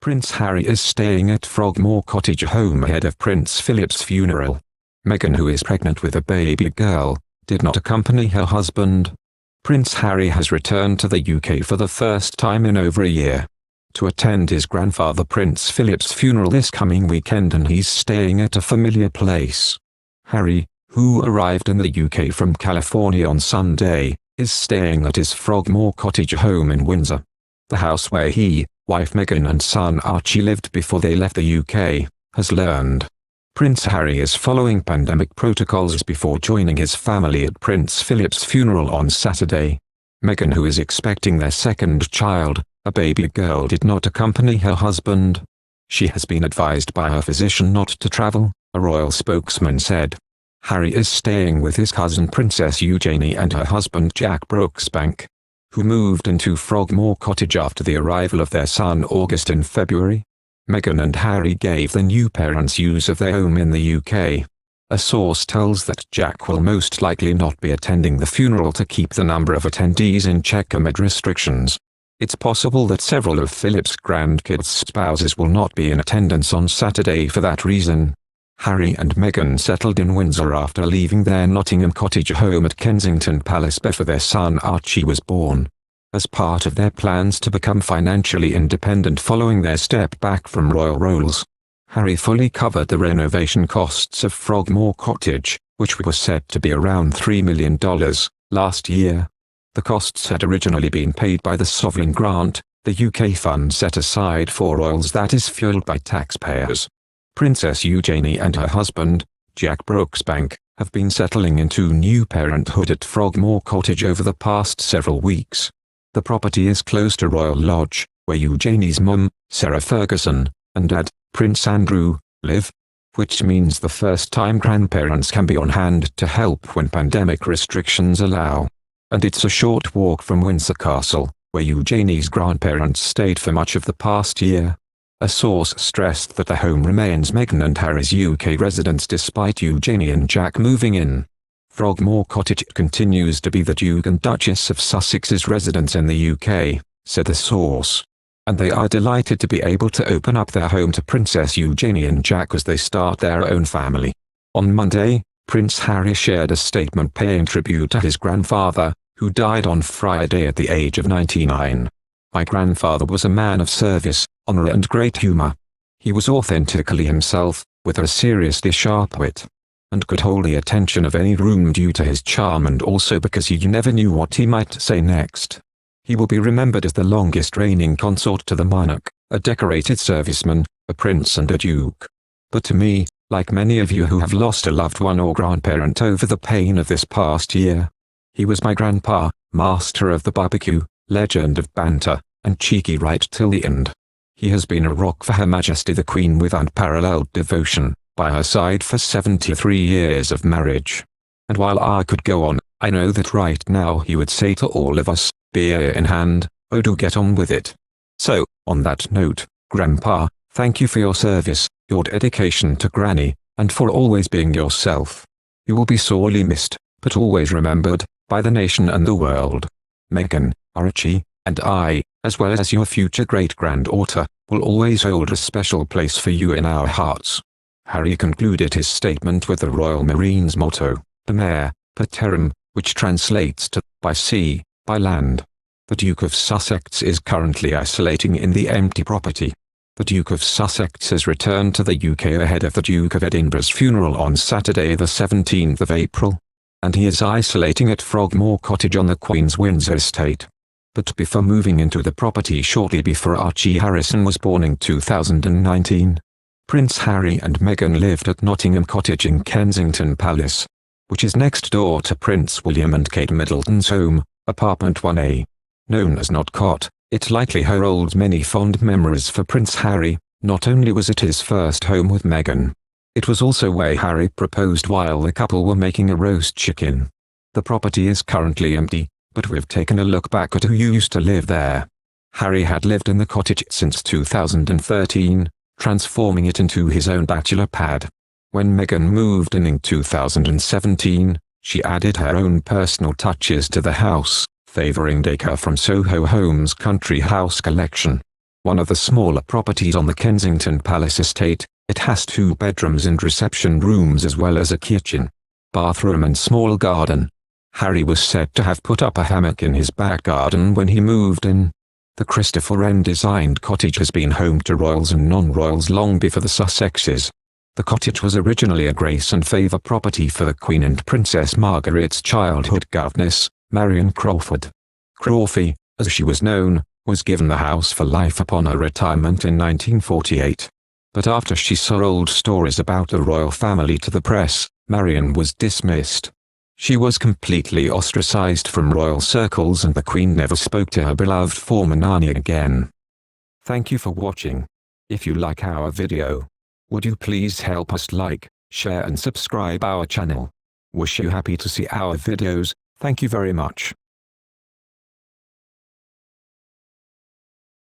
Prince Harry is staying at Frogmore Cottage home ahead of Prince Philip's funeral. Meghan, who is pregnant with a baby girl, did not accompany her husband. Prince Harry has returned to the UK for the first time in over a year to attend his grandfather Prince Philip's funeral this coming weekend, and he's staying at a familiar place. Harry, who arrived in the UK from California on Sunday, is staying at his Frogmore Cottage home in Windsor. The house where he, wife Meghan and son Archie lived before they left the UK, has learned. Prince Harry is following pandemic protocols before joining his family at Prince Philip's funeral on Saturday. Meghan, who is expecting their second child, a baby girl, did not accompany her husband. She has been advised by her physician not to travel, a royal spokesman said. Harry is staying with his cousin Princess Eugenie and her husband Jack Brooksbank, who moved into Frogmore Cottage after the arrival of their son August in February. Meghan and Harry gave the new parents use of their home in the UK. A source tells that Jack will most likely not be attending the funeral to keep the number of attendees in check amid restrictions. It's possible that several of Philip's grandkids' spouses will not be in attendance on Saturday for that reason. Harry and Meghan settled in Windsor after leaving their Nottingham Cottage home at Kensington Palace before their son Archie was born. As part of their plans to become financially independent following their step back from royal roles, Harry fully covered the renovation costs of Frogmore Cottage, which were said to be around $3 million, last year. The costs had originally been paid by the Sovereign Grant, the UK fund set aside for royals that is fueled by taxpayers. Princess Eugenie and her husband, Jack Brooksbank, have been settling into new parenthood at Frogmore Cottage over the past several weeks. The property is close to Royal Lodge, where Eugenie's mum, Sarah Ferguson, and dad, Prince Andrew, live, which means the first-time grandparents can be on hand to help when pandemic restrictions allow. And it's a short walk from Windsor Castle, where Eugenie's grandparents stayed for much of the past year. A source stressed that the home remains Meghan and Harry's UK residence despite Eugenie and Jack moving in. Frogmore Cottage continues to be the Duke and Duchess of Sussex's residence in the UK, said the source. And they are delighted to be able to open up their home to Princess Eugenie and Jack as they start their own family. On Monday, Prince Harry shared a statement paying tribute to his grandfather, who died on Friday at the age of 99. My grandfather was a man of service, honor and great humor. He was authentically himself, with a seriously sharp wit, and could hold the attention of any room due to his charm and also because you never knew what he might say next. He will be remembered as the longest reigning consort to the monarch, a decorated serviceman, a prince and a duke. But to me, like many of you who have lost a loved one or grandparent over the pain of this past year, he was my grandpa, master of the barbecue, legend of banter, and cheeky right till the end. He has been a rock for Her Majesty the Queen with unparalleled devotion, by her side for 73 years of marriage. And while I could go on, I know that right now he would say to all of us, beer in hand, oh do get on with it. So, on that note, Grandpa, thank you for your service, your dedication to Granny, and for always being yourself. You will be sorely missed, but always remembered, by the nation and the world. Meghan, Archie, and I, as well as your future great-granddaughter, will always hold a special place for you in our hearts. Harry concluded his statement with the Royal Marines motto, per mare, per terram, which translates to, by sea, by land. The Duke of Sussex is currently isolating in the empty property. The Duke of Sussex has returned to the UK ahead of the Duke of Edinburgh's funeral on Saturday the 17th of April. And he is isolating at Frogmore Cottage on the Queen's Windsor estate. But before moving into the property shortly before Archie Harrison was born in 2019, Prince Harry and Meghan lived at Nottingham Cottage in Kensington Palace, which is next door to Prince William and Kate Middleton's home, apartment 1A. Known as Not Cot, it likely holds many fond memories for Prince Harry. Not only was it his first home with Meghan, it was also where Harry proposed while the couple were making a roast chicken. The property is currently empty, but we've taken a look back at who used to live there. Harry had lived in the cottage since 2013, transforming it into his own bachelor pad. When Meghan moved in 2017, she added her own personal touches to the house, favouring decor from Soho Home's Country House collection. one of the smaller properties on the Kensington Palace estate. It has 2 bedrooms and reception rooms as well as a kitchen, bathroom and small garden. Harry was said to have put up a hammock in his back garden when he moved in. The Christopher Wren-designed cottage has been home to royals and non-royals long before the Sussexes. The cottage was originally a grace and favour property for the Queen and Princess Margaret's childhood governess, Marion Crawford. Crawfie, as she was known, was given the house for life upon her retirement in 1948. But after she sold stories about the royal family to the press, Marion was dismissed. She was completely ostracised from royal circles and the Queen never spoke to her beloved former nanny again. Thank you for watching. If you like our video, would you please help us like, share and subscribe our channel. Wish you happy to see our videos. Thank you very much.